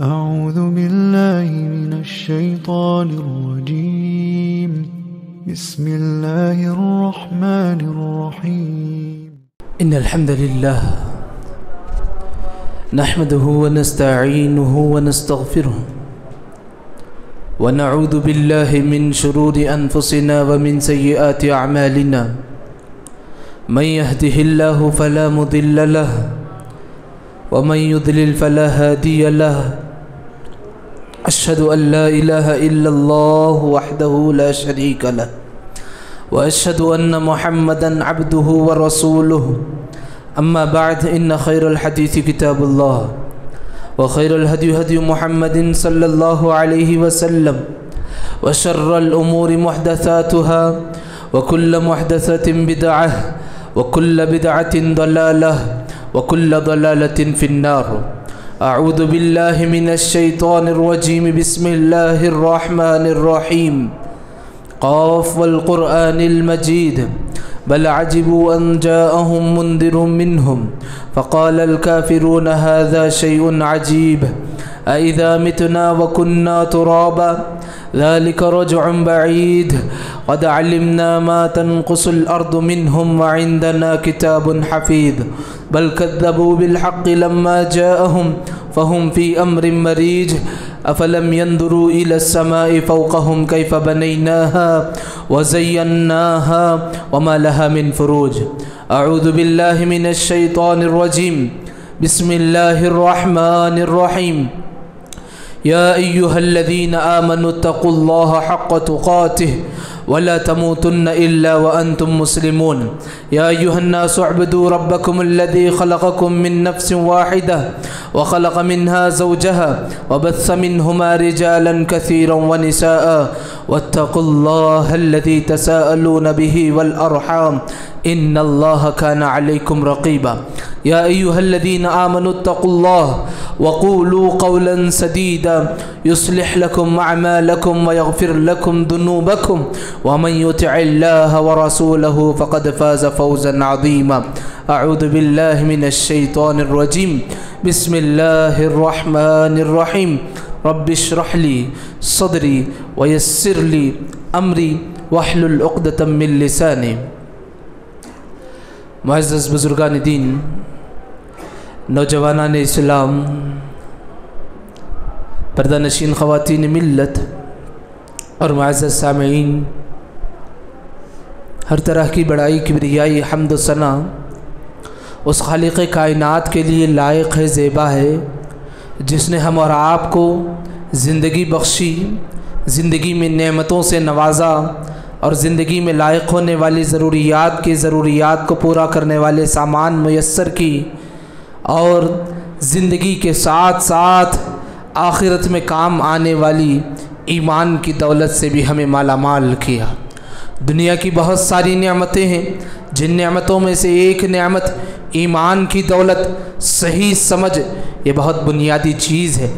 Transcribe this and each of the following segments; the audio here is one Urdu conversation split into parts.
أعوذ بالله من الشيطان الرجيم بسم الله الرحمن الرحيم إن الحمد لله نحمده ونستعينه ونستغفره ونعوذ بالله من شرور أنفسنا ومن سيئات أعمالنا من يهده الله فلا مضل له ومن يضلل فلا هادي له أشهد أن لا إله إلا الله وحده لا شريك له وأشهد أن محمدا عبده ورسوله أما بعد إن خير الحديث كتاب الله وخير الهدي هدي محمد صلى الله عليه وسلم وشر الأمور محدثاتها وكل محدثة بدعة وكل بدعة ضلالة وكل ضلالة في النار أعوذ بالله من الشيطان الرجيم بسم الله الرحمن الرحيم قاف والقرآن المجيد بل عجبوا أن جاءهم منذر منهم فقال الكافرون هذا شيء عجيب أإذا متنا وكنا ترابا ذلك رجع بعيد قد علمنا ما تنقص الأرض منهم وعندنا كتاب حفيظ بل كذبوا بالحق لما جاءهم فهم في أمر مريج أفلم ينظروا إلى السماء فوقهم كيف بنيناها وزيناها وما لها من فروج أعوذ بالله من الشيطان الرجيم بسم الله الرحمن الرحيم يا أيها الذين آمنوا اتقوا الله حق تقاته ولا تموتن إلا وأنتم مسلمون يا أيها الناس اعبدوا ربكم الذي خلقكم من نفس واحدة وخلق منها زوجها وبث منهما رجالا كثيرا ونساء واتقوا الله الذي تساءلون به والأرحام إن الله كان عليكم رقيبا يا أيها الذين آمنوا اتقوا الله وقولوا قولا سديدا يصلح لكم أعمالكم ويغفر لكم ذنوبكم ومن يطع الله ورسوله فقد فاز فوزا عظيما أعوذ بالله من الشيطان الرجيم بسم الله الرحمن الرحيم رب اشرح لي صدري ويسر لي أمري واحلل عقدة من لساني معزز بزرگان دین، نوجوانان اسلام، پردہ نشین خواتین ملت اور معزز سامعین، ہر طرح کی بڑائی کبریائی حمد و ثنا اس خالق کائنات کے لیے لائق ہے، زیبا ہے، جس نے ہم اور آپ کو زندگی بخشی، زندگی میں نعمتوں سے نوازا اور زندگی میں لائق ہونے والی ضروریات کو پورا کرنے والے سامان میسر کی، اور زندگی کے ساتھ ساتھ آخرت میں کام آنے والی ایمان کی دولت سے بھی ہمیں مالا مال کیا۔ دنیا کی بہت ساری نعمتیں ہیں، جن نعمتوں میں سے ایک نعمت ایمان کی دولت، صحیح سمجھ، یہ بہت بنیادی چیز ہے۔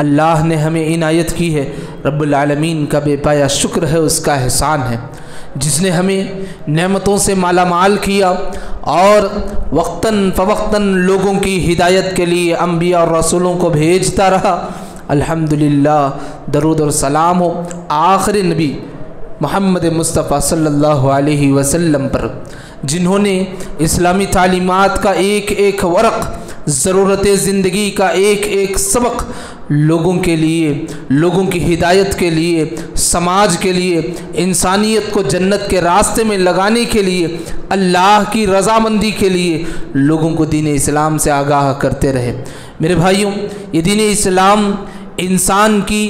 اللہ نے ہمیں عنایت کی ہے، رب العالمین کا بے پایا شکر ہے، اس کا احسان ہے، جس نے ہمیں نعمتوں سے مالا مال کیا اور وقتاً فوقتاً لوگوں کی ہدایت کے لیے انبیاء اور رسولوں کو بھیجتا رہا۔ الحمدللہ، درود اور سلام ہو آخری نبی محمد مصطفیٰ صلی اللہ علیہ وسلم پر، جنہوں نے اسلامی تعلیمات کا ایک ایک ورق، ضرورت زندگی کا ایک ایک سبق لوگوں کے لیے، لوگوں کی ہدایت کے لیے، سماج کے لیے، انسانیت کو جنت کے راستے میں لگانے کے لیے، اللہ کی رضامندی کے لیے لوگوں کو دین اسلام سے آگاہ کرتے رہے۔ میرے بھائیوں، یہ دین اسلام انسان کی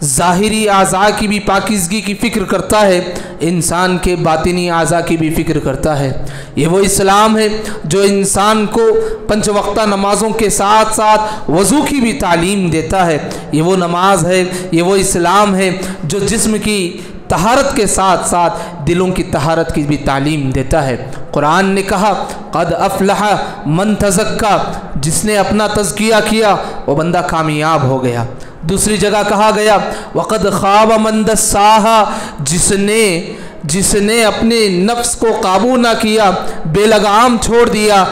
ظاہری اعضاء کی بھی پاکیزگی کی فکر کرتا ہے، انسان کے باطنی اعضاء کی بھی فکر کرتا ہے۔ یہ وہ اسلام ہے جو انسان کو 5 وقتہ نمازوں کے ساتھ ساتھ وضو کی بھی تعلیم دیتا ہے۔ یہ وہ نماز ہے، یہ وہ اسلام ہے جو جسم کی طہارت کے ساتھ ساتھ دلوں کی طہارت کی بھی تعلیم دیتا ہے۔ قرآن نے کہا قد افلح من تزکا، جس نے اپنا تزکیہ کیا وہ بندہ کامیاب ہو گیا۔ دوسری جگہ کہا گیا وقد خاب من دساہا، جس نے اپنے نفس کو قابو نہ کیا، بے لگام چھوڑ دیا،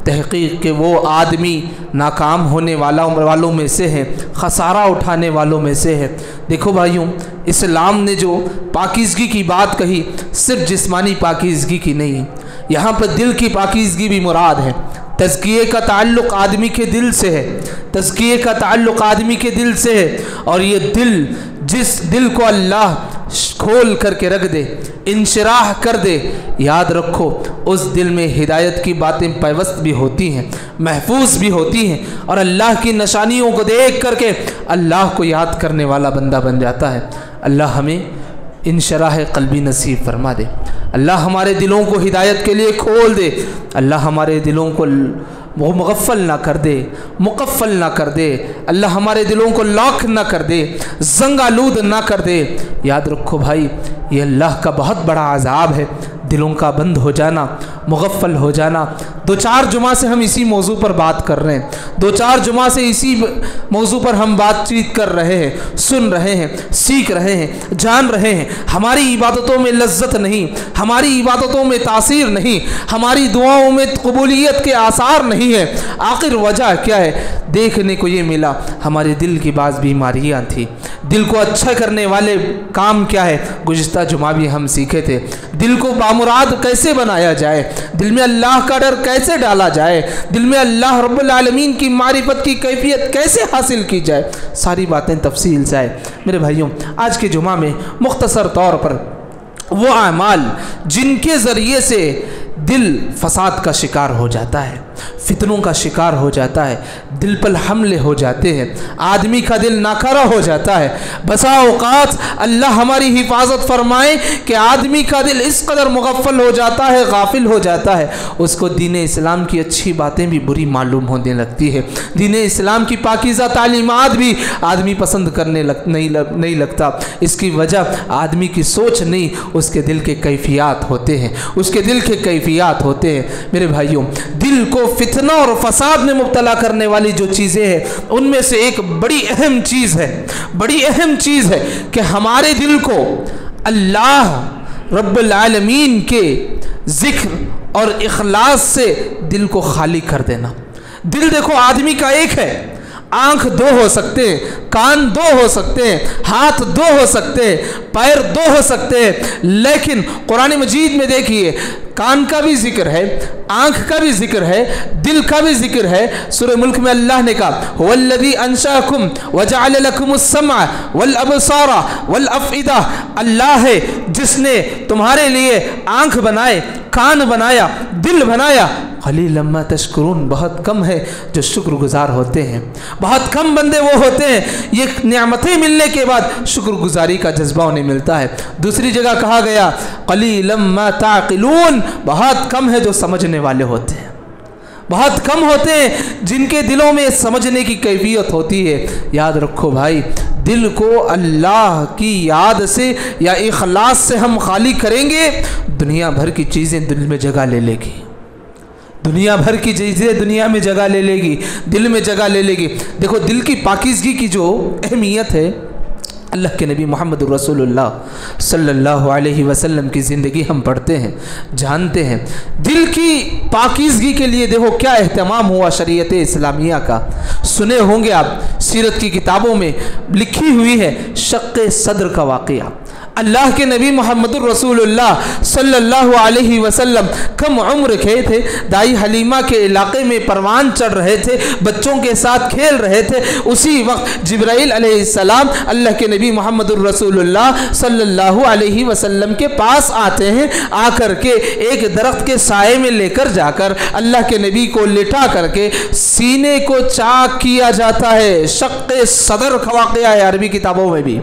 تحقیق کہ وہ آدمی ناکام ہونے والوں میں سے ہے، خسارہ اٹھانے والوں میں سے ہے۔ دیکھو بھائیوں، اسلام نے جو پاکیزگی کی بات کہی صرف جسمانی پاکیزگی کی نہیں، یہاں پر دل کی پاکیزگی بھی مراد ہے۔ تزکیے کا تعلق آدمی کے دل سے ہے، تزکیے کا تعلق آدمی کے دل سے ہے، اور یہ دل، جس دل کو اللہ کھول کر کے رکھ دے، انشراح کر دے، یاد رکھو اس دل میں ہدایت کی باتیں پیوست بھی ہوتی ہیں، محفوظ بھی ہوتی ہیں، اور اللہ کی نشانیوں کو دیکھ کر کے اللہ کو یاد کرنے والا بندہ بن جاتا ہے۔ اللہ ہمیں انشراح قلبی نصیب فرما دے، اللہ ہمارے دلوں کو ہدایت کے لیے کھول دے، اللہ ہمارے دلوں کو وہ مغفل نہ کر دے، مقفل نہ کر دے، اللہ ہمارے دلوں کو لاک نہ کر دے، زنگ آلود نہ کر دے۔ یاد رکھو بھائی، یہ اللہ کا بہت بڑا عذاب ہے، دلوں کا بند ہو جانا، مغفل ہو جانا۔ 2-4 جمعہ سے ہم اسی موضوع پر بات کر رہے ہیں، 2-4 جمعہ سے اسی موضوع پر ہم بات چیت کر رہے ہیں، سن رہے ہیں، سیکھ رہے ہیں، جان رہے ہیں۔ ہماری عبادتوں میں لذت نہیں، ہماری عبادتوں میں تاثیر نہیں، ہماری دعاؤں میں قبولیت کے آثار نہیں ہے۔ آخر وجہ کیا ہے؟ دیکھنے کو یہ ملا ہمارے دل کی بعض بیماریاں تھیں۔ دل کو اچھا کرنے والے کام کیا ہے؟ گزشتہ جمعہ بھی ہم سیکھے تھے، دل کو بامراد کیسے بنایا جائے، دل میں اللہ کا ڈر کیسے ڈالا جائے، دل میں اللہ رب العالمین کی معرفت کی کیفیت کیسے حاصل کی جائے، ساری باتیں تفصیل سے آئے۔ میرے بھائیوں، آج کے جمعہ میں مختصر طور پر وہ اعمال جن کے ذریعے سے دل فساد کا شکار ہو جاتا ہے، فتنوں کا شکار ہو جاتا ہے، دل پر حملے ہو جاتے ہیں، آدمی کا دل ناکارہ ہو جاتا ہے۔ بسا اوقات اللہ ہماری حفاظت فرمائے کہ آدمی کا دل اس قدر مغفل ہو جاتا ہے، غافل ہو جاتا ہے، اس کو دین اسلام کی اچھی باتیں بھی بری معلوم ہونے لگتی ہے، دین اسلام کی پاکیزہ تعلیمات بھی آدمی پسند کرنے نہیں لگتا۔ اس کی وجہ آدمی کی سوچ نہیں، اس کے دل کے کیفیات ہوتے ہیں، اس کے دل کے کیفیات ہوتے ہیں۔ میرے بھائیوں، دل کو فتنہ اور فساد میں مبتلا کرنے والی جو چیزیں ہیں، ان میں سے ایک بڑی اہم چیز ہے کہ ہمارے دل کو اللہ رب العالمین کے ذکر اور اخلاص سے دل کو خالی کر دینا۔ دل دیکھو آدمی کا ایک ہے، آنکھ 2 ہو سکتے ہیں، کان 2 ہو سکتے ہیں، ہاتھ 2 ہو سکتے ہیں، پیر 2 ہو سکتے ہیں، لیکن قرآن مجید میں دیکھیے کان کا بھی ذکر ہے، آنکھ کا بھی ذکر ہے، دل کا بھی ذکر ہے۔ سورہ ملک میں اللہ نے کہا هو الذی انشأکم وجعل لکم السمع والابصار والافئدہ، اللہ ہے جس نے تمہارے لیے آنکھ بنائے، کان بنایا، دل بنایا۔ قلیلا ما تشکرون، بہت کم ہے جو شکر گزار ہوتے ہیں، بہت کم بندے وہ ہوتے ہیں یہ نعمتیں ملنے کے بعد شکر گزاری کا جذبہ انہیں ملتا ہے۔ دوسری جگہ کہا گیا قلیلا ما تعقلون، بہت کم ہے جو سمجھنے والے ہوتے ہیں، بہت کم ہوتے ہیں جن کے دلوں میں سمجھنے کی کیفیت ہوتی ہے۔ یاد رکھو بھائی، دل کو اللہ کی یاد سے یا اخلاص سے ہم خالی کریں گے، دنیا بھر کی چیزیں دل میں جگہ لے لے گی، دنیا بھر کی چیزیں دنیا میں جگہ لے لے گی، دل میں جگہ لے لے گی۔ دیکھو دل کی پاکیزگی کی جو اہمیت ہے، اللہ کے نبی محمد رسول اللہ صلی اللہ علیہ وسلم کی زندگی ہم پڑھتے ہیں، جانتے ہیں۔ دل کی پاکیزگی کے لیے دیکھو کیا اہتمام ہوا شریعت اسلامیہ کا۔ سنے ہوں گے آپ، سیرت کی کتابوں میں لکھی ہوئی ہے شق صدر کا واقعہ۔ اللہ کے نبی محمد الرسول اللہ صلی اللہ علیہ وسلم کم عمر کے تھے، دائی حلیمہ کے علاقے میں پروان چڑھ رہے تھے، بچوں کے ساتھ کھیل رہے تھے۔ اسی وقت جبرائیل علیہ السلام اللہ کے نبی محمد الرسول اللہ صلی اللہ علیہ وسلم کے پاس آتے ہیں، آ کر کے ایک درخت کے سائے میں لے کر جا کر اللہ کے نبی کو لٹا کر کے سینے کو چاک کیا جاتا ہے۔ شق صدر کا واقعہ ہے عربی کتابوں میں بھی،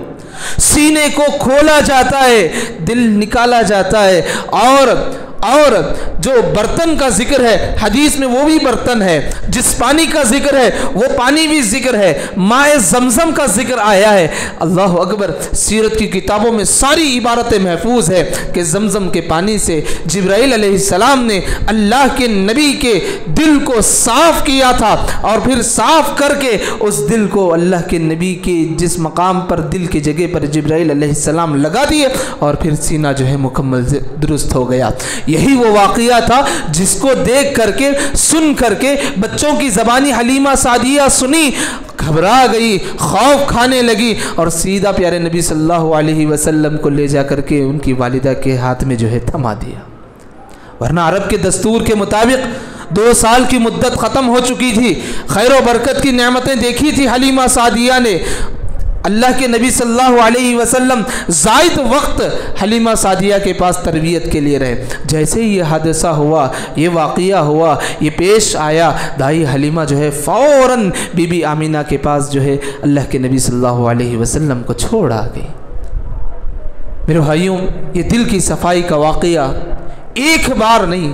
سینے کو کھولا جاتا ہے، دل نکالا جاتا ہے، اور جو برتن کا ذکر ہے حدیث میں وہ بھی برتن ہے، جس پانی کا ذکر ہے وہ پانی بھی ذکر ہے، ماء زمزم کا ذکر آیا ہے۔ اللہ اکبر، سیرت کی کتابوں میں ساری عبارتیں محفوظ ہے کہ زمزم کے پانی سے جبرائیل علیہ السلام نے اللہ کے نبی کے دل کو صاف کیا تھا، اور پھر صاف کر کے اس دل کو اللہ کے نبی کے جس مقام پر دل کی جگہ پر جبرائیل علیہ السلام لگا دیے، اور پھر سینہ جو ہے مکمل درست ہو گیا۔ یہی وہ واقعہ تھا جس کو دیکھ کر کے سن کر کے بچوں کی زبانی حلیمہ سعدیہ سنی، گھبرا گئی، خوف کھانے لگی اور سیدھا پیارے نبی صلی اللہ علیہ وسلم کو لے جا کر کے ان کی والدہ کے ہاتھ میں جو ہے تھما دیا۔ ورنہ عرب کے دستور کے مطابق 2 سال کی مدت ختم ہو چکی تھی، خیر و برکت کی نعمتیں دیکھی تھی حلیمہ سعدیہ نے۔ اللہ کے نبی صلی اللہ علیہ وسلم زائد وقت حلیمہ سعدیہ کے پاس تربیت کے لیے رہے۔ جیسے ہی یہ حادثہ ہوا، یہ واقعہ ہوا، یہ پیش آیا، دائی حلیمہ جو ہے فوراً بی بی آمینہ کے پاس جو ہے اللہ کے نبی صلی اللہ علیہ وسلم کو چھوڑ آ گئی۔ میرے بھائیوں، یہ دل کی صفائی کا واقعہ ایک بار نہیں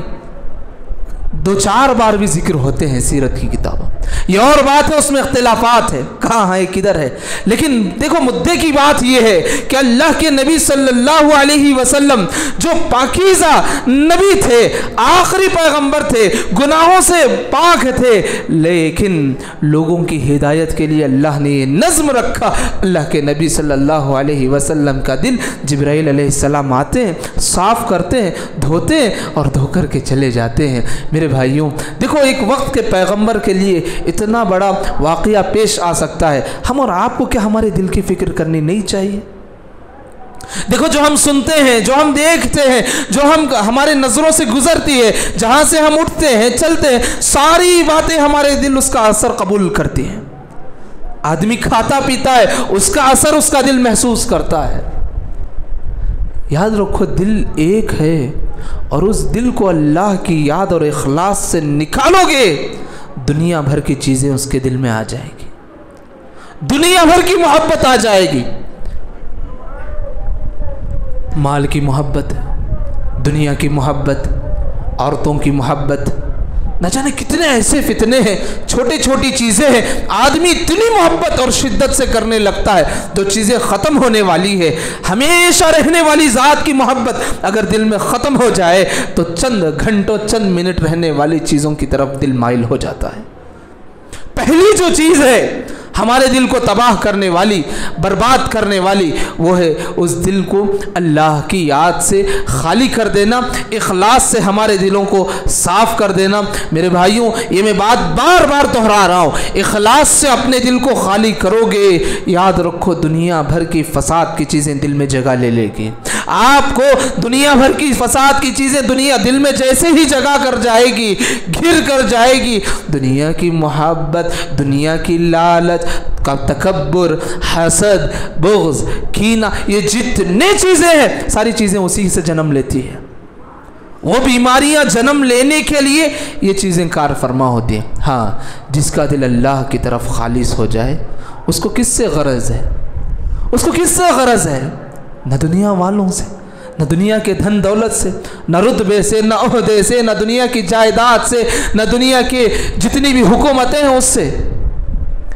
2-4 بار بھی ذکر ہوتے ہیں سیرت کی کتابوں۔ یہ اور بات ہے، اس میں اختلافات ہے، کہاں ہے کدھر ہے، لیکن دیکھو مدعے کی بات یہ ہے کہ اللہ کے نبی صلی اللہ علیہ وسلم جو پاکیزہ نبی تھے، آخری پیغمبر تھے، گناہوں سے پاک تھے، لیکن لوگوں کی ہدایت کے لیے اللہ نے یہ نظم رکھا۔ اللہ کے نبی صلی اللہ علیہ وسلم کا دل جبرائیل علیہ السلام آتے ہیں، صاف کرتے ہیں، دھوتے ہیں اور دھو کر کے چلے جاتے ہیں۔ میرے بھائیوں دیکھو، ایک وقت کے پیغمبر کے لیے اتنا بڑا واقعہ پیش آ سکتا ہے، ہم اور آپ کو کیا ہمارے دل کی فکر کرنی نہیں چاہیے؟ دیکھو، جو ہم سنتے ہیں، جو ہم دیکھتے ہیں، جو ہمارے نظروں سے گزرتی ہے، جہاں سے ہم اٹھتے ہیں چلتے ہیں، ساری باتیں ہمارے دل اس کا اثر قبول کرتی ہیں۔ آدمی کھاتا پیتا ہے، اس کا اثر اس کا دل محسوس کرتا ہے۔ یاد رکھو، دل ایک ہے اور اس دل کو اللہ کی یاد اور اخلاص سے نکالو گے، دنیا بھر کی چیزیں اس کے دل میں آ جائے گی، دنیا بھر کی محبت آ جائے گی۔ مال کی محبت، دنیا کی محبت، عورتوں کی محبت، نہ جانے کتنے ایسے فتنے ہیں، چھوٹی چھوٹی چیزیں ہیں، آدمی اتنی محبت اور شدت سے کرنے لگتا ہے۔ جو چیزیں ختم ہونے والی ہے، ہمیشہ رہنے والی ذات کی محبت اگر دل میں ختم ہو جائے تو چند گھنٹوں چند منٹ رہنے والی چیزوں کی طرف دل مائل ہو جاتا ہے۔ پہلی جو چیز ہے ہمارے دل کو تباہ کرنے والی، برباد کرنے والی، وہ ہے اس دل کو اللہ کی یاد سے خالی کر دینا، اخلاص سے ہمارے دلوں کو صاف کر دینا۔ میرے بھائیوں، یہ میں بات بار بار دہرا رہا ہوں، اخلاص سے اپنے دل کو خالی کرو گے، یاد رکھو دنیا بھر کی فساد کی چیزیں دل میں جگہ لے لے گی۔ آپ کو دنیا بھر کی فساد کی چیزیں دنیا دل میں جیسے ہی جگہ کر جائے گی، گھر کر جائے گی، دنیا کی محبت، دنیا کی لالچ، کا تکبر، حسد، بغض، کینہ، یہ جتنے چیزیں ہیں ساری چیزیں اسی سے جنم لیتی ہیں۔ وہ بیماریاں جنم لینے کے لیے یہ چیزیں کار فرما ہوتی ہیں۔ ہاں، جس کا دل اللہ کی طرف خالص ہو جائے، اس کو کس سے غرض ہے؟ اس کو کس سے غرض ہے؟ نہ دنیا والوں سے، نہ دنیا کے دھن دولت سے، نہ رتبے سے، نہ عہدے سے، نہ دنیا کی جائیداد سے، نہ دنیا کے جتنی بھی حکومتیں ہیں اس سے۔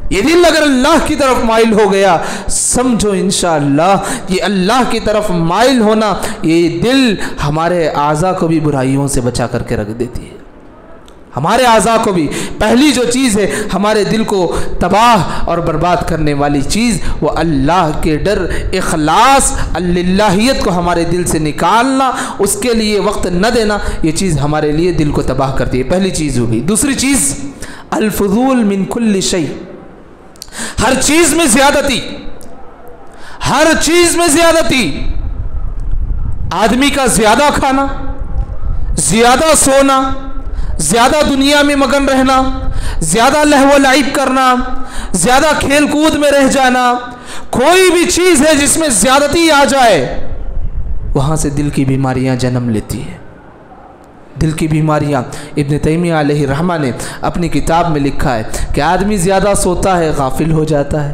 یہ دل اگر اللہ کی طرف مائل ہو گیا، سمجھو انشاءاللہ یہ اللہ کی طرف مائل ہونا، یہ دل ہمارے اعضاء کو بھی برائیوں سے بچا کر کے رکھ دیتی ہے۔ ہمارے اعضاء کو بھی پہلی جو چیز ہے ہمارے دل کو تباہ اور برباد کرنے والی چیز، وہ اللہ کے ڈر، اخلاص، اللہیت کو ہمارے دل سے نکالنا، اس کے لیے وقت نہ دینا، یہ چیز ہمارے لیے دل کو تباہ کرتی ہے۔ پہلی چیز ہوگی۔ دوسری چیز، الفضول من کل شیء، ہر چیز میں زیادتی، ہر چیز میں زیادتی، آدمی کا زیادہ کھانا، زیادہ سونا، زیادہ دنیا میں مگن رہنا، زیادہ لہو و لعب کرنا، زیادہ کھیل کود میں رہ جانا، کوئی بھی چیز ہے جس میں زیادتی آ جائے وہاں سے دل کی بیماریاں جنم لیتی ہیں۔ دل کی بیماریاں، ابن تیمیہ علیہ رحمہ نے اپنی کتاب میں لکھا ہے کہ آدمی زیادہ سوتا ہے غافل ہو جاتا ہے،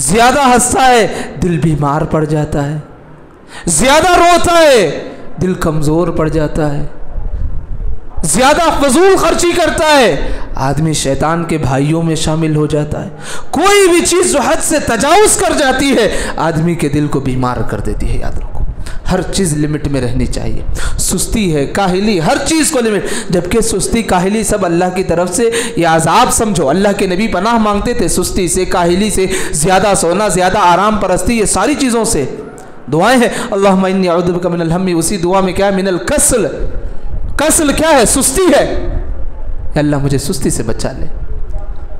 زیادہ ہنستا ہے دل بیمار پڑ جاتا ہے، زیادہ روتا ہے دل کمزور پڑ جاتا ہے، زیادہ فضول خرچی کرتا ہے آدمی شیطان کے بھائیوں میں شامل ہو جاتا ہے۔ کوئی بھی چیز جو حد سے تجاوز کر جاتی ہے آدمی کے دل کو بیمار کر دیتی ہے۔ یاد رکھو، ہر چیز لمٹ میں رہنی چاہیے۔ سستی ہے، کاہلی، ہر چیز کو لمٹ، جبکہ سستی کاہلی سب اللہ کی طرف سے یہ عذاب سمجھو۔ اللہ کے نبی پناہ مانگتے تھے سستی سے، کاہلی سے، زیادہ سونا، زیادہ آرام پرستی، یہ ساری چیزوں سے۔ دعائیں ہیں اللہم انی اعوذ بک من الہم، اسی دعا میں کیا ہے من الکسل، کسل کیا ہے؟ سستی ہے، یا اللہ مجھے سستی سے بچا لے۔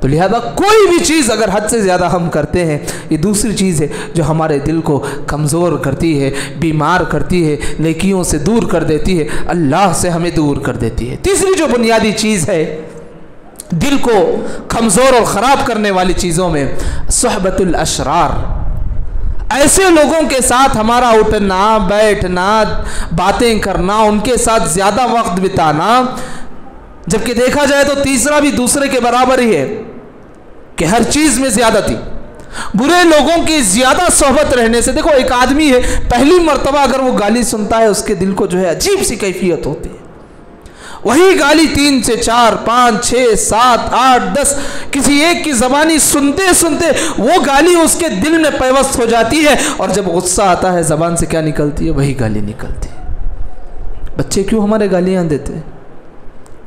تو لہذا کوئی بھی چیز اگر حد سے زیادہ ہم کرتے ہیں، یہ دوسری چیز ہے جو ہمارے دل کو کمزور کرتی ہے، بیمار کرتی ہے، نیکیوں سے دور کر دیتی ہے، اللہ سے ہمیں دور کر دیتی ہے۔ تیسری جو بنیادی چیز ہے دل کو کمزور اور خراب کرنے والی چیزوں میں صحبت الاشرار، ایسے لوگوں کے ساتھ ہمارا اٹھنا بیٹھنا، باتیں کرنا، ان کے ساتھ زیادہ وقت بتانا، جبکہ دیکھا جائے تو تیسرا بھی دوسرے کے برابر ہی ہے کہ ہر چیز میں زیادتی۔ برے لوگوں کی زیادہ صحبت رہنے سے، دیکھو ایک آدمی ہے پہلی مرتبہ اگر وہ گالی سنتا ہے اس کے دل کو جو ہے عجیب سی کیفیت ہوتی ہے، وہی گالی 3 سے 4 5 6 7 8 10 کسی ایک کی زبانی سنتے سنتے وہ گالی اس کے دل میں پیوست ہو جاتی ہے، اور جب غصہ آتا ہے زبان سے کیا نکلتی ہے؟ وہی گالی نکلتی ہے۔ بچے کیوں ہمارے گالیاں دیتے ہیں؟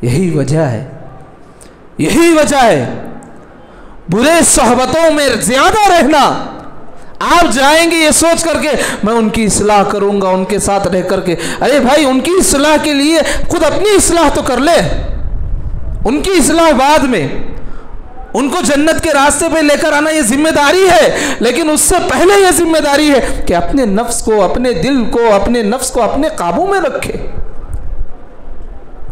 یہی وجہ ہے، یہی وجہ ہے برے صحبتوں میں زیادہ رہنا۔ آپ جائیں گے یہ سوچ کر کے میں ان کی اصلاح کروں گا ان کے ساتھ رہ کر کے، ارے بھائی ان کی اصلاح کے لیے خود اپنی اصلاح تو کر لے، ان کی اصلاح بعد میں، ان کو جنت کے راستے پہ لے کر آنا یہ ذمہ داری ہے، لیکن اس سے پہلے یہ ذمہ داری ہے کہ اپنے نفس کو، اپنے دل کو، اپنے نفس کو اپنے قابو میں رکھے۔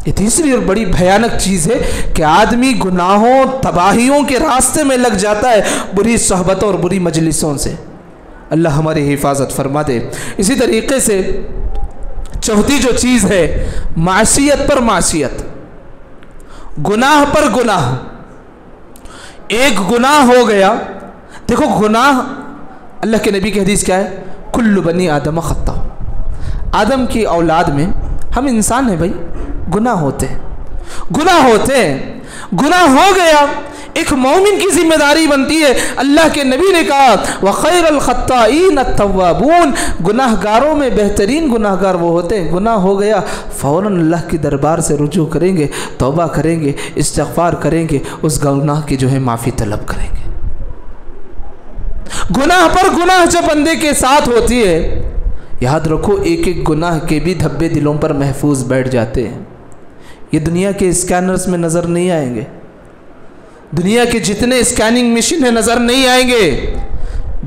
یہ تیسری اور بڑی بھیانک چیز ہے کہ آدمی گناہوں تباہیوں کے راستے میں لگ جاتا ہے بری صحبتوں اور بری مجلسوں سے۔ اللہ ہماری حفاظت فرما دے۔ اسی طریقے سے چوتھی جو چیز ہے معصیت پر معصیت، گناہ پر گناہ۔ ایک گناہ ہو گیا، دیکھو گناہ، اللہ کے نبی کی حدیث کیا ہے؟ کل بنی آدم خطا، آدم کی اولاد میں ہم انسان ہیں بھائی، گناہ ہوتے ہیں، گناہ ہوتے ہیں، گناہ ہو گیا، ایک مومن کی ذمہ داری بنتی ہے۔ اللہ کے نبی نے کہا وَخَيْرَ الْخَطَّائِينَ التَّوَّابُونَ، گناہ گاروں میں بہترین گناہ گار وہ ہوتے ہیں، گناہ ہو گیا فوراً اللہ کے دربار سے رجوع کریں گے، توبہ کریں گے، استغفار کریں گے، اس گناہ کی جو ہے معافی طلب کریں گے۔ گناہ پر گناہ جب بندے کے ساتھ ہوتی ہے، یاد رکھو ایک ایک گناہ کے بھی دھبے دلوں پر محفوظ بیٹھ جاتے ہیں۔ یہ دنیا کے اسکینرز میں نظر نہیں آئیں گے، دنیا کے جتنے اسکیننگ مشین ہیں نظر نہیں آئیں گے،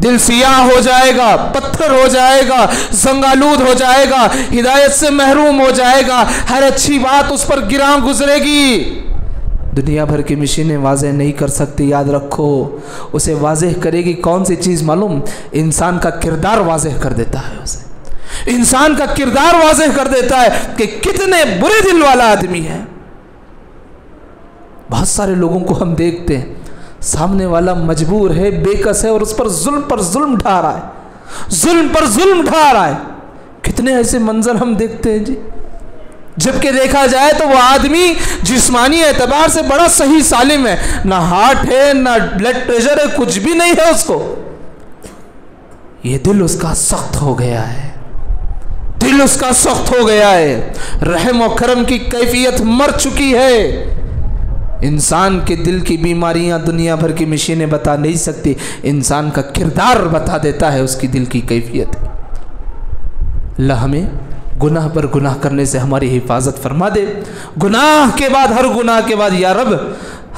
دل سیاہ ہو جائے گا، پتھر ہو جائے گا، زنگالود ہو جائے گا، ہدایت سے محروم ہو جائے گا، ہر اچھی بات اس پر گراں گزرے گی۔ دنیا بھر کی مشینیں واضح نہیں کر سکتی، یاد رکھو اسے واضح کرے گی کون سی چیز معلوم؟ انسان کا کردار واضح کر دیتا ہے، اسے انسان کا کردار واضح کر دیتا ہے کہ کتنے برے دل والا آدمی ہے۔ بہت سارے لوگوں کو ہم دیکھتے ہیں سامنے والا مجبور ہے، بے کس ہے، اور اس پر ظلم ڈھا رہا ہے، ظلم پر ظلم ڈھا رہا ہے۔ کتنے ایسے منظر ہم دیکھتے ہیں جی، جبکہ دیکھا جائے تو وہ آدمی جسمانی اعتبار سے بڑا صحیح سالم ہے، نہ ہارٹ ہے نہ بلڈ پریشر ہے، کچھ بھی نہیں ہے اس کو، یہ دل اس کا سخت ہو گیا ہے، دل اس کا سخت ہو گیا ہے، رحم و کرم کی کیفیت مر چکی ہے۔ انسان کے دل کی بیماریاں دنیا بھر کی مشینیں بتا نہیں سکتی، انسان کا کردار بتا دیتا ہے اس کی دل کی کیفیت۔ اللہ ہمیں گناہ پر گناہ کرنے سے ہماری حفاظت فرما دے۔ گناہ کے بعد، ہر گناہ کے بعد یا رب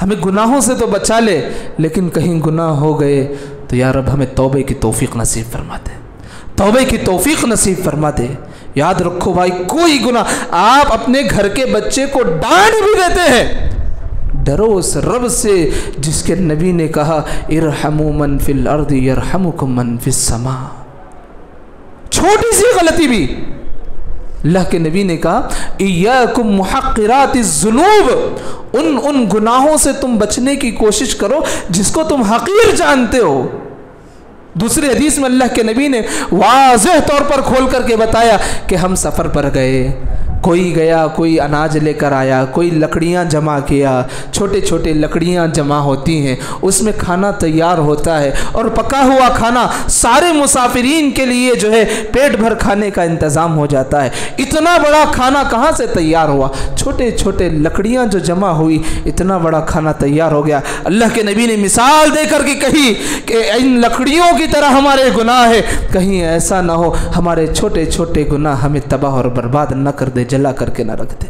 ہمیں گناہوں سے تو بچا لے، لیکن کہیں گناہ ہو گئے تو یا رب ہمیں توبے کی توفیق نصیب فرما دے، توبے کی توفیق نصیب فرما دے۔ یاد رکھو بھائی، کوئی گناہ، آپ اپنے گھر کے بچے کو ڈانٹ بھی دیتے ہیں، ڈرو اس رب سے جس کے نبی نے کہا ارحموا من فی الارض یرحمکم من فی السماء۔ چھوٹی سی غلطی بھی اللہ کے نبی نے کہا ایاکم محقرات الذنوب، ان گناہوں سے تم بچنے کی کوشش کرو جس کو تم حقیر جانتے ہو۔ دوسری حدیث میں اللہ کے نبی نے واضح طور پر کھول کر کے بتایا کہ ہم سفر پر گئے، کوئی گیا کوئی اناج لے کر آیا, کوئی لکڑیاں جمع کیا, چھوٹے چھوٹے لکڑیاں جمع ہوتی ہیں, اس میں کھانا تیار ہوتا ہے اور پکا ہوا کھانا سارے مسافرین کے لیے جو ہے پیٹ بھر کھانے کا انتظام ہو جاتا ہے. اتنا بڑا کھانا کہاں سے تیار ہوا؟ چھوٹے چھوٹے لکڑیاں جو جمع ہوئی, اتنا بڑا کھانا تیار ہو گیا. اللہ کے نبی نے مثال دے کر کے کہی کہ ان لکڑیوں کی طرح ہمارے گناہ ہے, کہیں ایسا نہ ہو ہمارے چھوٹے چھوٹے گناہ ہمیں تباہ اور برباد نہ کر دے, جلا کر کے نہ رکھ دے.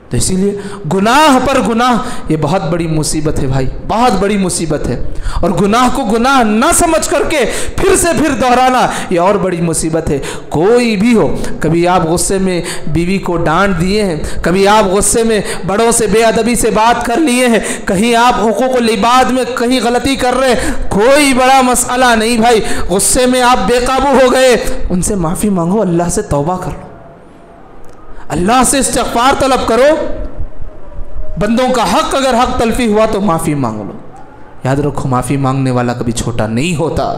تو اسی لیے گناہ پر گناہ یہ بہت بڑی مصیبت ہے بھائی, بہت بڑی مصیبت ہے. اور گناہ کو گناہ نہ سمجھ کر کے پھر سے پھر دہرانا یہ اور بڑی مصیبت ہے. کوئی بھی ہو, کبھی آپ غصے میں بیوی کو ڈانٹ دیے ہیں, کبھی آپ غصے میں بڑوں سے بے ادبی سے بات کر لیے ہیں, کہیں آپ حقوق العباد میں کہیں غلطی کر رہے ہیں, کوئی بڑا مسئلہ نہیں بھائی. غصے میں آپ بے قابو ہو گئے, ان سے معافی مانگو, اللہ سے توبہ کر لو, اللہ سے استغفار طلب کرو. بندوں کا حق اگر حق تلفی ہوا تو معافی مانگ لو. یاد رکھو معافی مانگنے والا کبھی چھوٹا نہیں ہوتا.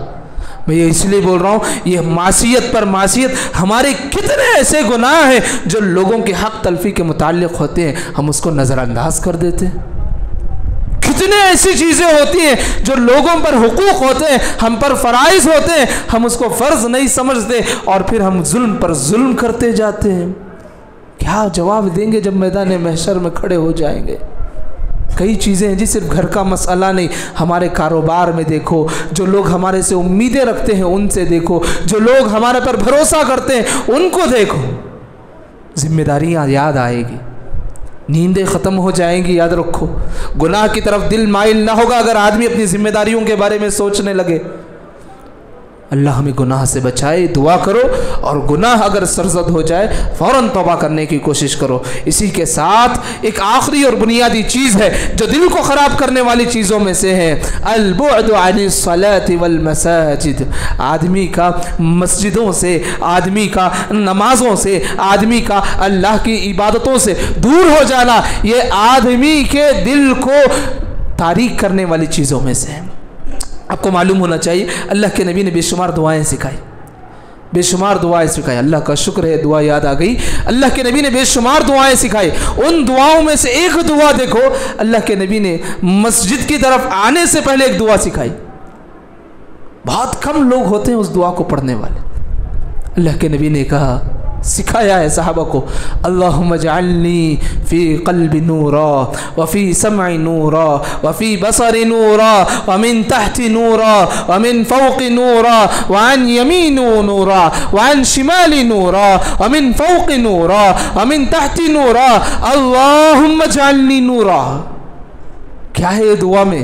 میں یہ اس لیے بول رہا ہوں, یہ معصیت پر معصیت, ہمارے کتنے ایسے گناہ ہیں جو لوگوں کے حق تلفی کے متعلق ہوتے ہیں, ہم اس کو نظر انداز کر دیتے ہیں. کتنے ایسی چیزیں ہوتی ہیں جو لوگوں پر حقوق ہوتے ہیں, ہم پر فرائض ہوتے ہیں, ہم اس کو فرض نہیں سمجھتے اور پھر ہم ظلم پر ظلم کرتے جاتے ہیں. کیا جواب دیں گے جب میدان محشر میں کھڑے ہو جائیں گے؟ کئی چیزیں ہیں جی, صرف گھر کا مسئلہ نہیں, ہمارے کاروبار میں دیکھو, جو لوگ ہمارے سے امیدیں رکھتے ہیں ان سے دیکھو, جو لوگ ہمارے پر بھروسہ کرتے ہیں ان کو دیکھو. ذمہ داریاں یاد آئے گی, نیندیں ختم ہو جائیں گی. یاد رکھو گناہ کی طرف دل مائل نہ ہوگا اگر آدمی اپنی ذمہ داریوں کے بارے میں سوچنے لگے. اللہ ہمیں گناہ سے بچائے. دعا کرو اور گناہ اگر سرزد ہو جائے فوراً توبہ کرنے کی کوشش کرو. اسی کے ساتھ ایک آخری اور بنیادی چیز ہے جو دل کو خراب کرنے والی چیزوں میں سے ہے, البعد عن الصلاة والمساجد. آدمی کا مسجدوں سے, آدمی کا نمازوں سے, آدمی کا اللہ کی عبادتوں سے دور ہو جانا, یہ آدمی کے دل کو تاریک کرنے والی چیزوں میں سے ہے. آپ کو معلوم ہونا چاہیے اللہ کے نبی نے بے شمار دعائیں سکھائی, بے شمار دعائیں سکھائی. اللہ کا شکر ہے دعا یاد آ گئی. اللہ کے نبی نے بے شمار دعائیں سکھائی. ان دعاؤں میں سے ایک دعا دیکھو, اللہ کے نبی نے مسجد کی طرف آنے سے پہلے ایک دعا سکھائی. بہت کم لوگ ہوتے ہیں اس دعا کو پڑھنے والے. اللہ کے نبی نے کہا, سکھایا ہے صحابہ کو, اللہم اجعلنی فی قلب نورا وفی سمع نورا وفی بصر نورا ومن تحت نورا ومن فوق نورا وعن یمین نورا وعن شمال نورا ومن فوق نورا ومن تحت نورا اللہم اجعلنی نورا. کیا ہے یہ دعا میں؟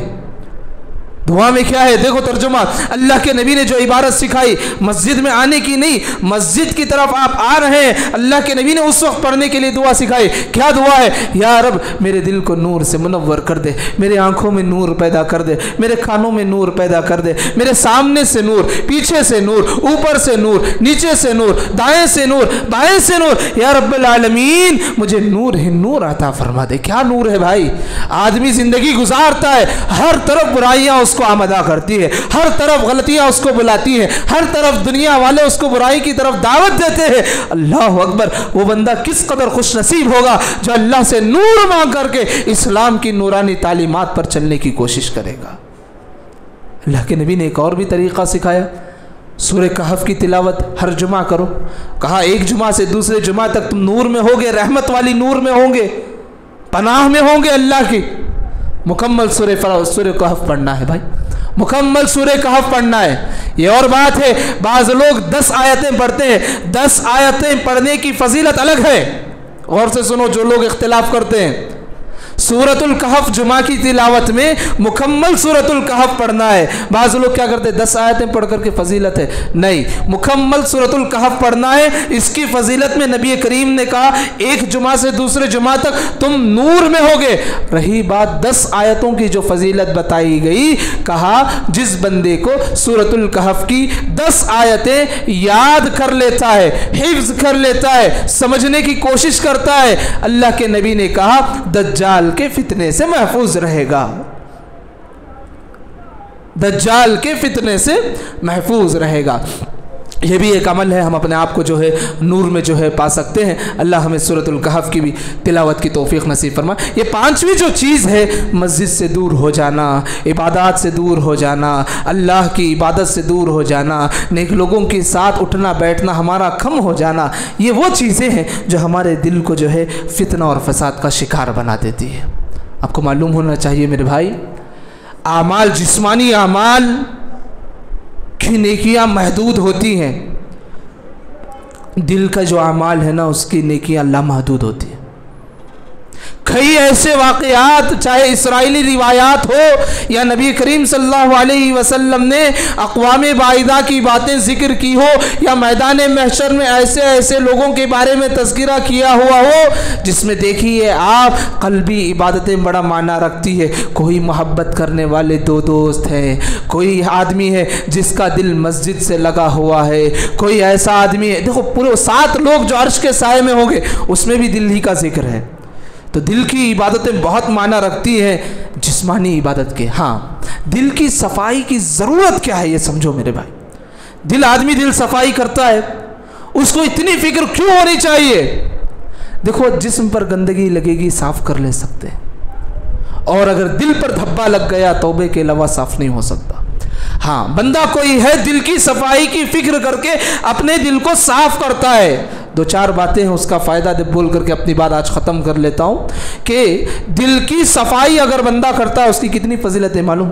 دعا میں کیا ہے دیکھو ترجمہ. اللہ کے نبی نے جو عبارت سکھائی مسجد میں آنے کی نہیں, مسجد کی طرف آپ آ رہے ہیں, اللہ کے نبی نے اس وقت پڑھنے کے لیے دعا سکھائی. کیا دعا ہے؟ یا رب میرے دل کو نور سے منور کر دے, میرے آنکھوں میں نور پیدا کر دے, میرے کانوں میں نور پیدا کر دے, میرے سامنے سے نور, پیچھے سے نور, اوپر سے نور, نیچے سے نور, دائیں سے نور, بائیں سے نور. یا رب العالمین مجھے نور ہی نور عطا فرما دے. کیا نور ہے بھائی؟ آدمی زندگی گزارتا ہے, ہر طرف برائیاں اس کو آمدہ کرتی ہے, ہر طرف غلطیاں اس کو بلاتی ہیں, ہر طرف دنیا والے اس کو برائی کی طرف دعوت دیتے ہیں. اللہ اکبر, وہ بندہ کس قدر خوش نصیب ہوگا جو اللہ سے نور مانگ کر کے اسلام کی نورانی تعلیمات پر چلنے کی کوشش کرے گا. اللہ کے نبی نے ایک اور بھی طریقہ سکھایا, سورہ کہف کی تلاوت ہر جمعہ کرو. کہا ایک جمعہ سے دوسرے جمعہ تک تم نور میں ہوگے, رحمت والی نور میں ہوں گے, پناہ میں ہوں گے اللہ کی. مکمل سورہ کہف پڑھنا ہے بھائی, مکمل سورہ کہف پڑھنا ہے. یہ اور بات ہے, بعض لوگ 10 آیتیں پڑھتے ہیں, 10 آیتیں پڑھنے کی فضیلت الگ ہے. غور سے سنو جو لوگ اختلاف کرتے ہیں, سورۃ الکہف جمعہ کی تلاوت میں مکمل سورۃ الکہف پڑھنا ہے. بعض لوگ کیا کرتے ہیں 10 آیتیں پڑھ کر کے فضیلت ہے, نہیں, مکمل سورۃ الکہف پڑھنا ہے. اس کی فضیلت میں نبی کریم نے کہا ایک جمعہ سے دوسرے جمعہ تک تم نور میں ہوگے. رہی بات 10 آیتوں کی جو فضیلت بتائی گئی, کہا جس بندے کو سورۃ الکہف کی 10 آیتیں یاد کر لیتا ہے, حفظ کر لیتا ہے, سمجھنے کی کوشش کرتا ہے, اللہ کے نبی نے کہا دجال کے فتنے سے محفوظ رہے گا, دجال کے فتنے سے محفوظ رہے گا. یہ بھی ایک عمل ہے، ہم اپنے آپ کو جو ہے نور میں جو ہے پا سکتے ہیں۔ اللہ ہمیں سورۃ الکہف کی بھی تلاوت کی توفیق نصیب فرمائے۔ یہ پانچویں جو چیز ہے، مسجد سے دور ہو جانا، عبادات سے دور ہو جانا، اللہ کی عبادت سے دور ہو جانا، نیک لوگوں کے ساتھ اٹھنا بیٹھنا ہمارا کم ہو جانا، یہ وہ چیزیں ہیں جو ہمارے دل کو جو ہے فتنہ اور فساد کا شکار بنا دیتی ہے۔ آپ کو معلوم ہونا چاہیے میرے بھائی، اعمال، جسمانی اعمال کی نیکیاں محدود ہوتی ہیں، دل کا جو اعمال ہے نا اس کی نیکیاں اللہ محدود ہوتی ہیں۔ کئی ایسے واقعات، چاہے اسرائیلی روایات ہو یا نبی کریم صلی اللہ علیہ وسلم نے اقوام بعیدہ کی باتیں ذکر کی ہو، یا میدان محشر میں ایسے ایسے لوگوں کے بارے میں تذکرہ کیا ہوا ہو جس میں دیکھیے آپ قلبی عبادتیں بڑا معنی رکھتی ہے۔ کوئی محبت کرنے والے دو دوست ہیں، کوئی آدمی ہے جس کا دل مسجد سے لگا ہوا ہے، کوئی ایسا آدمی ہے، دیکھو پورے 7 لوگ جو عرش کے سائے میں ہوں گے اس میں بھی دل ہی کا ذکر ہے۔ تو دل کی عبادتیں بہت معنی رکھتی ہیں جسمانی عبادت کے۔ ہاں، دل کی صفائی کی ضرورت کیا ہے یہ سمجھو میرے بھائی۔ آدمی دل صفائی کرتا ہے، اس کو اتنی فکر کیوں ہونی چاہیے؟ دیکھو جسم پر گندگی لگے گی صاف کر لے سکتے ہیں، اور اگر دل پر دھبا لگ گیا توبے کے علاوہ صاف نہیں ہو سکتا۔ ہاں، بندہ کوئی ہے دل کی صفائی کی فکر کر کے اپنے دل کو صاف کرتا ہے۔ 2-4 باتیں ہیں، اس کا فائدہ بول کر کے اپنی بات آج ختم کر لیتا ہوں کہ دل کی صفائی اگر بندہ کرتا ہے اس کی کتنی فضیلت ہے معلوم؟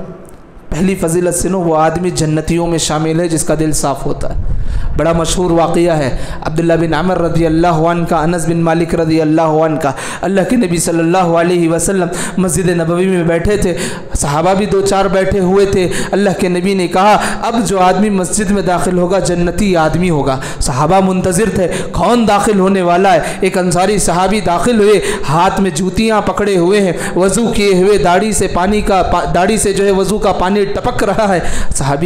پہلی فضیلت سنو، وہ آدمی جنتیوں میں شامل ہے جس کا دل صاف ہوتا ہے۔ بڑا مشہور واقعہ ہے عبداللہ بن عمر رضی اللہ عنہ کا، انس بن مالک رضی اللہ عنہ کا۔ اللہ کے نبی صلی اللہ علیہ وسلم مسجد نبوی میں بیٹھے تھے، صحابہ بھی 2-4 بیٹھے ہوئے تھے۔ اللہ کے نبی نے کہا اب جو آدمی مسجد میں داخل ہوگا جنتی آدمی ہوگا۔ صحابہ منتظر تھے کون داخل ہونے والا ہے۔ ایک انصاری صحابی داخل ہوئے، ہاتھ میں جوتیاں پکڑے ہوئے ہیں، وضو کیے ہوئے، داڑھی سے جو ہے وضو کا پانی ٹپک رہا ہے۔ اصحاب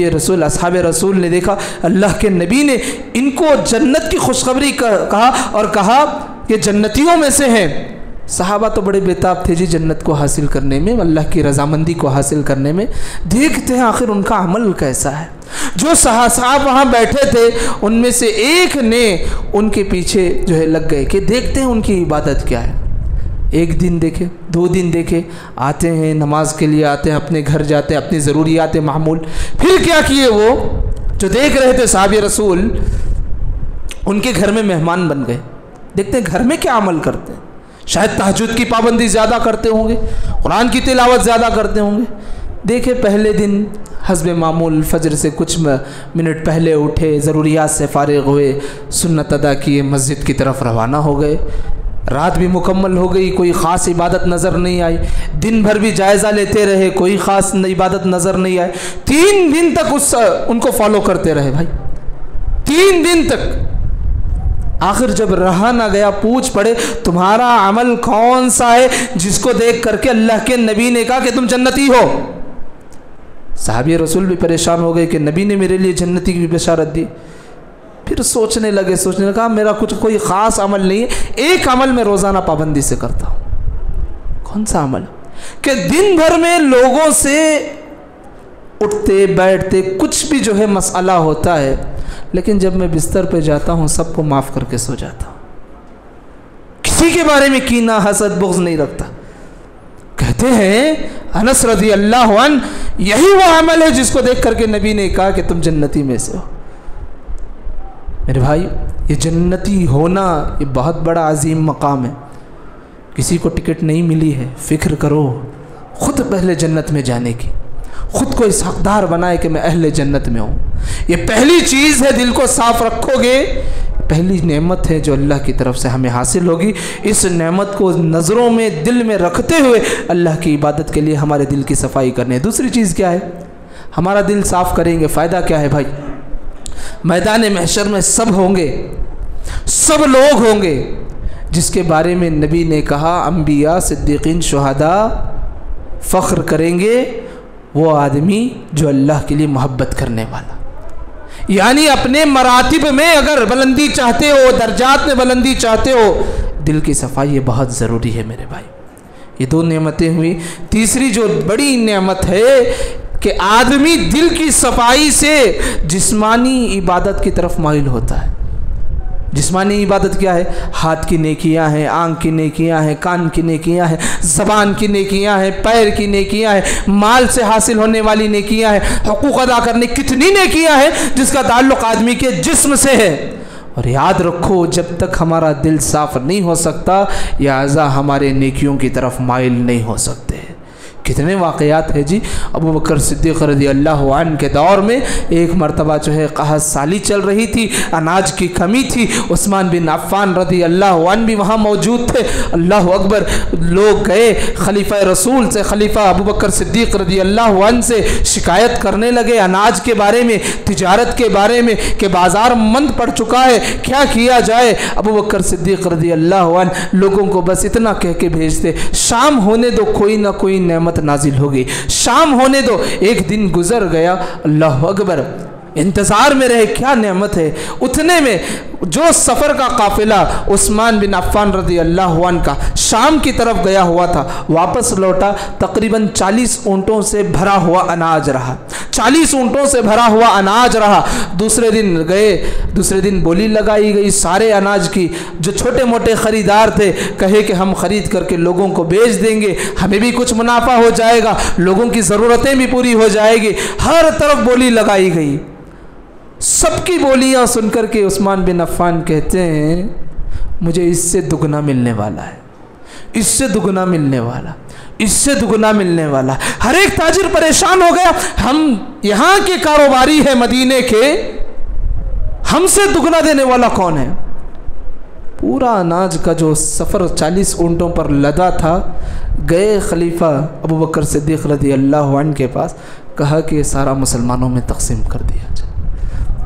رسول نے دیکھا اللہ کے نبی نے ان کو جنت کی خوشخبری کہا اور کہا کہ جنتیوں میں سے ہیں۔ صحابہ تو بڑے بےتاب تھے جی جنت کو حاصل کرنے میں، اللہ کی رضامندی کو حاصل کرنے میں۔ دیکھتے ہیں آخر ان کا عمل کیسا ہے۔ جو صحابہ وہاں بیٹھے تھے ان میں سے ایک نے ان کے پیچھے جو ہے لگ گئے کہ دیکھتے ہیں ان کی عبادت کیا ہے۔ 1 دن دیکھے، 2 دن دیکھے، آتے ہیں نماز کے لیے، آتے ہیں اپنے گھر جاتے ہیں، اپنی ضروریات معمول۔ پھر کیا کیے وہ جو دیکھ رہے تھے صحابہ رسول، ان کے گھر میں مہمان بن گئے۔ دیکھتے ہیں گھر میں کیا عمل کرتے ہیں، شاید تہجد کی پابندی زیادہ کرتے ہوں گے، قرآن کی تلاوت زیادہ کرتے ہوں گے۔ دیکھے پہلے دن حسب معمول فجر سے کچھ منٹ پہلے اٹھے، ضروریات سے فارغ ہوئے، سنت ادا کیے، مسجد کی طرف روانہ ہو گئے۔ رات بھی مکمل ہو گئی، کوئی خاص عبادت نظر نہیں آئی۔ دن بھر بھی جائزہ لیتے رہے، کوئی خاص عبادت نظر نہیں آئی۔ 3 دن تک ان کو فالو کرتے رہے بھائی، 3 دن تک۔ آخر جب رہا نہ گیا پوچھ پڑے تمہارا عمل کون سا ہے جس کو دیکھ کر کے اللہ کے نبی نے کہا کہ تم جنتی ہو؟ صحابی رسول بھی پریشان ہو گئے کہ نبی نے میرے لیے جنتی کی بشارت دی۔ پھر سوچنے لگے، کہا میرا کوئی خاص عمل نہیں ہے، ایک عمل میں روزانہ پابندی سے کرتا ہوں۔ کون سا عمل؟ کہ دن بھر میں لوگوں سے اٹھتے بیٹھتے کچھ بھی جو ہے مسئلہ ہوتا ہے، لیکن جب میں بستر پہ جاتا ہوں سب کو معاف کر کے سو جاتا ہوں، کسی کے بارے میں کینہ حسد بغض نہیں رکھتا۔ کہتے ہیں انس رضی اللہ عنہ یہی وہ عمل ہے جس کو دیکھ کر کے نبی نے کہا کہ تم جنتی میں سے ہو۔ میرے بھائی، یہ جنتی ہونا یہ بہت بڑا عظیم مقام ہے، کسی کو ٹکٹ نہیں ملی ہے۔ فکر کرو خود پہلے جنت میں جانے کی، خود کو اس حقدار بنائے کہ میں اہل جنت میں ہوں۔ یہ پہلی چیز ہے، دل کو صاف رکھو گے، پہلی نعمت ہے جو اللہ کی طرف سے ہمیں حاصل ہوگی۔ اس نعمت کو نظروں میں دل میں رکھتے ہوئے اللہ کی عبادت کے لیے ہمارے دل کی صفائی کرنے۔ دوسری چیز کیا ہے؟ ہمارا دل صاف کریں گے فائدہ کیا ہے بھائی؟ میدان محشر میں سب ہوں گے، سب لوگ ہوں گے جس کے بارے میں نبی نے کہا انبیاء، صدیقین، شہداء فخر کریں گے وہ آدمی جو اللہ کے لیے محبت کرنے والا۔ یعنی اپنے مراتب میں اگر بلندی چاہتے ہو، درجات میں بلندی چاہتے ہو، دل کی صفائی یہ بہت ضروری ہے میرے بھائی۔ یہ 2 نعمتیں ہوئی۔ تیسری جو بڑی نعمت ہے کہ آدمی دل کی صفائی سے جسمانی عبادت کی طرف مائل ہوتا ہے۔ جسمانی عبادت کیا ہے؟ ہاتھ کی نیکیاں ہیں، آنکھ کی نیکیاں ہیں، کان کی نیکیاں ہیں، زبان کی نیکیاں ہیں، پیر کی نیکیاں ہیں، مال سے حاصل ہونے والی نیکیاں ہیں، حقوق ادا کرنے کتنی نیکیاں ہیں جس کا تعلق آدمی کے جسم سے ہے۔ اور یاد رکھو جب تک ہمارا دل صاف نہیں ہو سکتا یہ اعضاء ہمارے نیکیوں کی طرف مائل نہیں ہو سکتے۔ کتنے واقعات ہیں جی۔ ابو بکر صدیق رضی اللہ عنہ کے دور میں ایک مرتبہ جو ہے قحط سالی چل رہی تھی، اناج کی کمی تھی، عثمان بن عفان رضی اللہ عنہ بھی وہاں موجود تھے۔ اللہ اکبر، لوگ گئے خلیفہ رسول سے، خلیفہ ابو بکر صدیق رضی اللہ عنہ سے شکایت کرنے لگے اناج کے بارے میں، تجارت کے بارے میں کہ بازار مند پڑ چکا ہے، کیا کیا جائے۔ ابو بکر صدیق رضی اللہ عنہ لوگوں کو بس اتنا کہہ کے بھیجتے، شام ہونے دو کوئی نہ کوئی نعمت نازل ہوگی، شام ہونے دو۔ ایک دن گزر گیا، اللہ اکبر، انتظار میں رہے کیا نعمت ہے۔ اتنے میں جو سفر کا قافلہ عثمان بن عفان رضی اللہ عنہ کا شام کی طرف گیا ہوا تھا واپس لوٹا، تقریباً 40 اونٹوں سے بھرا ہوا اناج رہا، 40 اونٹوں سے بھرا ہوا اناج رہا۔ دوسرے دن گئے، دوسرے دن بولی لگائی گئی سارے اناج کی۔ جو چھوٹے موٹے خریدار تھے کہے کہ ہم خرید کر کے لوگوں کو بیچ دیں گے، ہمیں بھی کچھ منافع ہو جائے گا، لوگوں کی ضرورتیں بھی پوری ہو جائے گی۔ ہر طرف بولی لگائی گئی۔ سب کی بولیاں سن کر کے عثمان بن عفان کہتے ہیں مجھے اس سے دگنا ملنے والا ہے، اس سے دگنا ملنے والا، اس سے دگنا ملنے والا۔ ہر ایک تاجر پریشان ہو گیا، ہم یہاں کے کاروباری ہیں مدینے کے، ہم سے دگنا دینے والا کون ہے؟ پورا اناج کا جو سفر 40 اونٹوں پر لدا تھا، گئے خلیفہ ابو بکر صدیق رضی اللہ عنہ کے پاس، کہا کہ یہ سارا مسلمانوں میں تقسیم کر دیا جائے،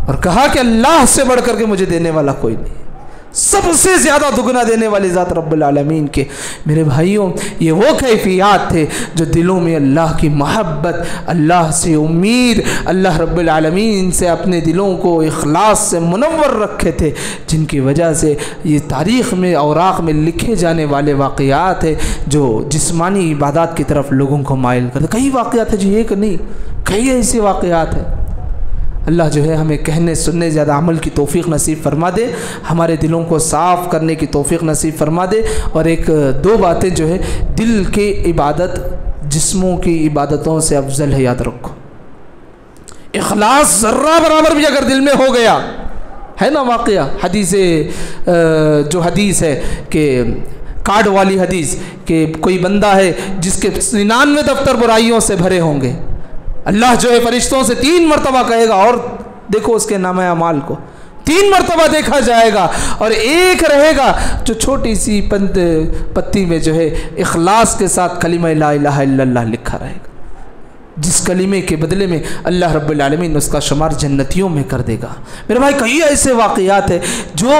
اور کہا کہ اللہ سے بڑھ کر کے مجھے دینے والا کوئی نہیں، سب سے زیادہ دگنا دینے والی ذات رب العالمین کے۔ میرے بھائیوں، یہ وہ کیفیات تھے جو دلوں میں اللہ کی محبت، اللہ سے امید، اللہ رب العالمین سے اپنے دلوں کو اخلاص سے منور رکھے تھے، جن کی وجہ سے یہ تاریخ میں اوراق میں لکھے جانے والے واقعات ہیں جو جسمانی عبادات کی طرف لوگوں کو مائل کرتے۔ کئی واقعات ہیں جی، ایک نہیں، کئی ایسے واقعات ہیں۔ اللہ جو ہے ہمیں کہنے سننے زیادہ عمل کی توفیق نصیب فرما دے، ہمارے دلوں کو صاف کرنے کی توفیق نصیب فرما دے۔ اور ایک دو باتیں جو ہے، دل کی عبادت جسموں کی عبادتوں سے افضل ہے، یاد رکھو۔ اخلاص ذرہ برابر بھی اگر دل میں ہو گیا ہے نا، واقعہ جو حدیث ہے کہ کارڈ والی حدیث، کہ کوئی بندہ ہے جس کے 99 دفتر برائیوں سے بھرے ہوں گے، اللہ جو ہے فرشتوں سے 3 مرتبہ کہے گا اور دیکھو اس کے نامہ اعمال کو، 3 مرتبہ دیکھا جائے گا، اور ایک رہے گا جو چھوٹی سی پتی میں جو ہے اخلاص کے ساتھ کلمہ لا الہ الا اللہ لکھا رہے گا، جس کلمے کے بدلے میں اللہ رب العالمین اس کا شمار جنتیوں میں کر دے گا۔ میرے بھائی، کئی ایسے واقعات ہیں جو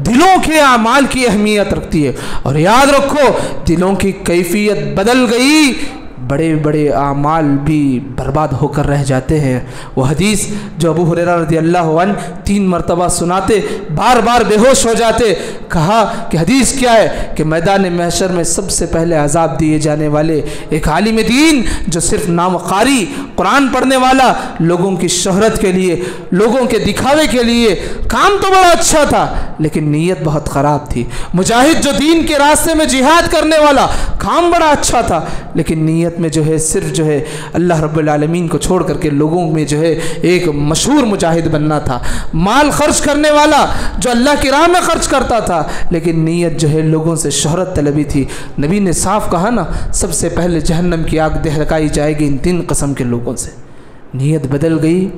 دلوں کے اعمال کی اہمیت رکھتی ہے، اور یاد رکھو دلوں کی کیفیت بدل گئی، بڑے بڑے اعمال بھی برباد ہو کر رہ جاتے ہیں۔ وہ حدیث جو ابو ہریرہ رضی اللہ عنہ 3 مرتبہ سناتے، بار بار بے ہوش ہو جاتے، کہا کہ حدیث کیا ہے کہ میدان محشر میں سب سے پہلے عذاب دیے جانے والے ایک عالم دین جو صرف نام قاری، قرآن پڑھنے والا، لوگوں کی شہرت کے لیے، لوگوں کے دکھاوے کے لیے، کام تو بڑا اچھا تھا لیکن نیت بہت خراب تھی۔ مجاہد جو دین کے راستے میں جہاد کرنے والا، کام بڑا اچھا تھا لیکن نیت میں جو ہے صرف جو ہے اللہ رب العالمین کو چھوڑ کر کے لوگوں میں جو ہے ایک مشہور مجاہد بننا تھا۔ مال خرچ کرنے والا جو اللہ کی راہ میں خرچ کرتا تھا لیکن نیت جو ہے لوگوں سے شہرت طلبی تھی۔ نبی نے صاف کہا نا، سب سے پہلے جہنم کی آگ دہکائی جائے گی ان 3 قسم کے لوگوں سے۔ نیت بدل گئی،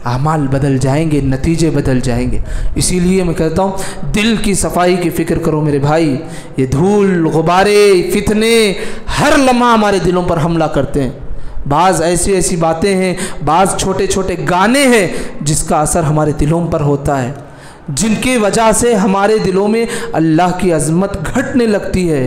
اعمال بدل جائیں گے، نتیجے بدل جائیں گے۔ اسی لیے میں کہتا ہوں دل کی صفائی کی فکر کرو میرے بھائی۔ یہ دھول، غبارے، فتنے ہر لمحہ ہمارے دلوں پر حملہ کرتے ہیں۔ بعض ایسی باتیں ہیں، بعض چھوٹے چھوٹے گانے ہیں جس کا اثر ہمارے دلوں پر ہوتا ہے، جن کی وجہ سے ہمارے دلوں میں اللہ کی عظمت گھٹنے لگتی ہے۔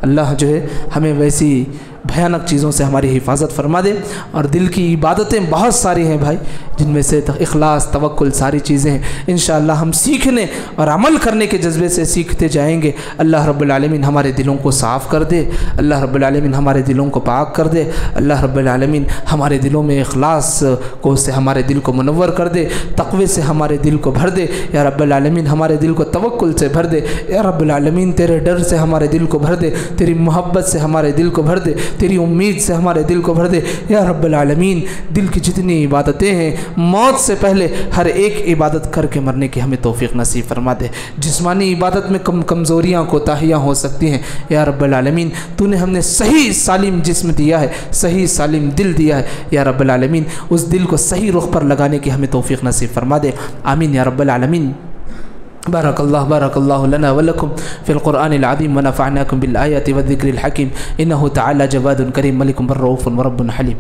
اللہ جو ہے ہمیں ویسی بھیانک چیزوں سے ہماری حفاظت فرما دے۔ اور دل کی عبادتیں بہت ساری ہیں بھائی، جن میں سے اخلاص، توکل، ساری چیزیں ہیں، انشاءاللہ ہم سیکھنے اور عمل کرنے کے جذبے سے سیکھتے جائیں گے۔ اللہ رب العالمین ہمارے دلوں کو صاف کر دے، اللہ رب العالمین ہمارے دلوں کو پاک کر دے، اللہ رب العالمین ہمارے دلوں میں اخلاص کو سے ہمارے دل کو منور کر دے، تقوی سے ہمارے دل کو بھر دے یا رب العالمین، ہمارے دل کو توکل سے بھر دے یا رب العالمین، تیرے ڈر سے ہمارے دل کو بھر دے، تیری محبت سے ہمارے دل کو بھر دے، تیری امید سے ہمارے دل کو بھر دے یا رب العالمین۔ دل کی جتنی عبادتیں ہیں موت سے پہلے ہر ایک عبادت کر کے مرنے کی ہمیں توفیق نصیب فرما دے۔ جسمانی عبادت میں کمزوریاں کوتاہیاں ہو سکتی ہیں یا رب العالمین، تو نے ہم نے صحیح سالم جسم دیا ہے، صحیح سالم دل دیا ہے یا رب العالمین، اس دل کو صحیح رخ پر لگانے کی ہمیں توفیق نصیب فرما دے، آمین یا رب العالمین۔ بارک اللہ لنا ولکم فی القرآن العظیم ونفعناکم بالآیات والذکر الحکیم، انہ تعالی جواد کریم ملک بر رؤوف ورب حلیم۔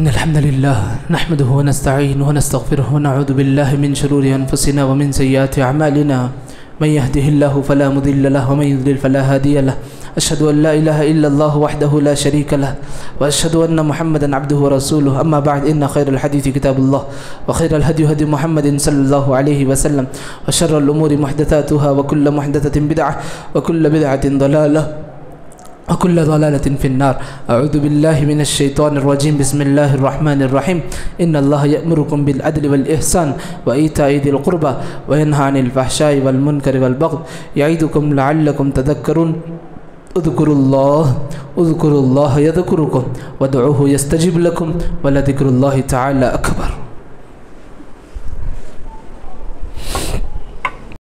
إن الحمد لله نحمده ونستعينه ونستغفره ونعوذ بالله من شرور أنفسنا ومن سيئات أعمالنا، من يهده الله فلا مضل له ومن يضلل فلا هادي له، أشهد أن لا إله إلا الله وحده لا شريك له، وأشهد أن محمدا عبده ورسوله، أما بعد إن خير الحديث كتاب الله، وخير الهدي هدي محمد صلى الله عليه وسلم، وشر الأمور محدثاتها، وكل محدثة بدعة، وكل بدعة ضلالة، وكل ضلالة في النار۔ أعوذ بالله من الشيطان الرجيم، بسم الله الرحمن الرحيم، إن الله يأمركم بالعدل والإحسان وإيتاء ذي القربى وينهى عن الفحشاء والمنكر والبغي يعظكم لعلكم تذكرون، اذكروا الله يذكركم وادعوه يستجب لكم ولذكر الله تعالى أكبر۔